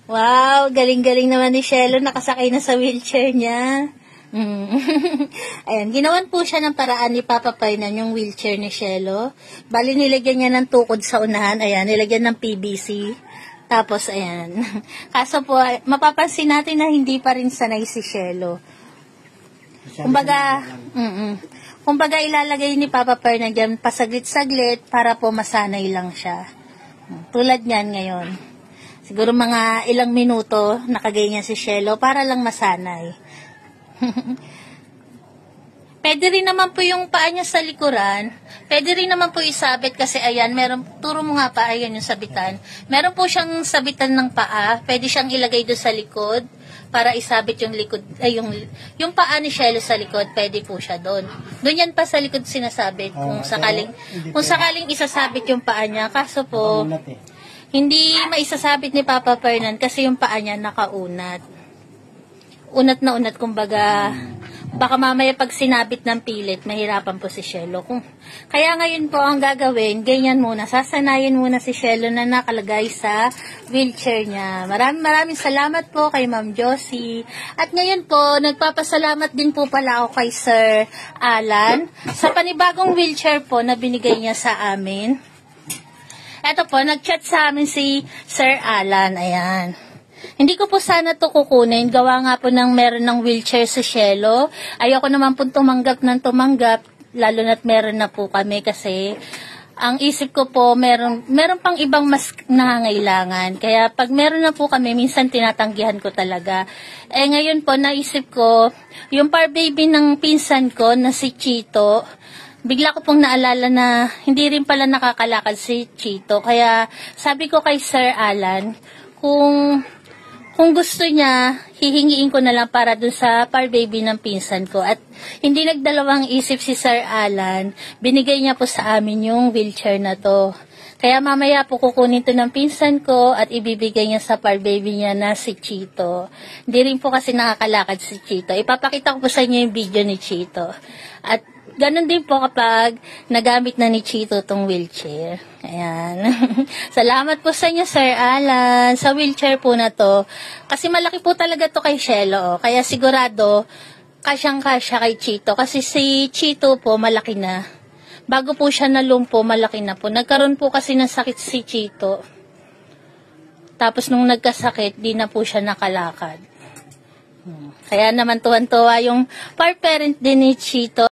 Wow, galing-galing naman ni Shelo. Nakasakay na sa wheelchair niya. Ayan, ginawan po siya ng paraan ni Papa Painan yung wheelchair ni Shelo. Bali, nilagyan niya ng tukod sa unahan. Ayan, nilagyan ng PVC. Tapos, ayan. Kaso po, mapapansin natin na hindi pa rin sanay si Shelo. Kumbaga, ilalagay ni Papa Painan dyan pasaglit-saglit para po masanay lang siya. Tulad niyan ngayon. Siguro mga ilang minuto, nakaganyan si Shelo para lang masanay. Pwede rin naman po yung paa niya sa likuran. Pwede rin naman po isabit kasi ayan, turo mo nga pa, ayan yung sabitan. Meron po siyang sabitan ng paa. Pwede siyang ilagay doon sa likod para isabit yung likod, yung paa ni Shelo sa likod, pwede po siya doon. Doon yan pa sa likod sinasabit kung sakaling isasabit yung paa niya. Kaso po, hindi maisasabit ni Papa Fernan kasi yung paa niya nakaunat. Unat na unat, kumbaga, baka mamaya pag sinabit ng pilit, mahirapan po si Shelo. Kaya ngayon po ang gagawin, ganyan muna, sasanayin muna si Shelo na nakalagay sa wheelchair niya. Maraming salamat po kay Ma'am Josie. At ngayon po, nagpapasalamat din po pala ako kay Sir Alan sa panibagong wheelchair po na binigay niya sa amin. Eto po, nag-chat sa amin si Sir Alan, ayan. Hindi ko po sana to kukunin, gawa nga po ng meron ng wheelchair si Shelo. Ayoko naman po tumanggap, lalo na't meron na po kami kasi ang isip ko po, meron pang ibang mas nangangailangan. Kaya pag meron na po kami, minsan tinatanggihan ko talaga. Ngayon po, naisip ko, yung par baby ng pinsan ko na si Chito, bigla ko pong naalala na hindi rin pala nakakalakad si Chito. Kaya sabi ko kay Sir Alan, kung gusto niya, hihingiin ko na lang para dun sa par baby ng pinsan ko. At hindi nagdalawang isip si Sir Alan, binigay niya po sa amin yung wheelchair na to. Kaya mamaya po kukunin to ng pinsan ko at ibibigay niya sa par baby niya na si Chito. Hindi rin po kasi nakakalakad si Chito. Ipapakita ko po sa inyo yung video ni Chito. At ganun din po kapag nagamit na ni Chito tong wheelchair. Ayan. Salamat po sa inyo, Sir Alan, sa wheelchair po na to. Kasi malaki po talaga to kay Shelo. Kaya sigurado, kasyang-kasya kay Chito. Kasi si Chito po, malaki na. Bago po siya nalumpo, malaki na po. Nagkaroon po kasi ng sakit si Chito. Tapos nung nagkasakit, di na po siya nakalakad. Kaya naman tuwan-tuwa yung par parent din ni Chito.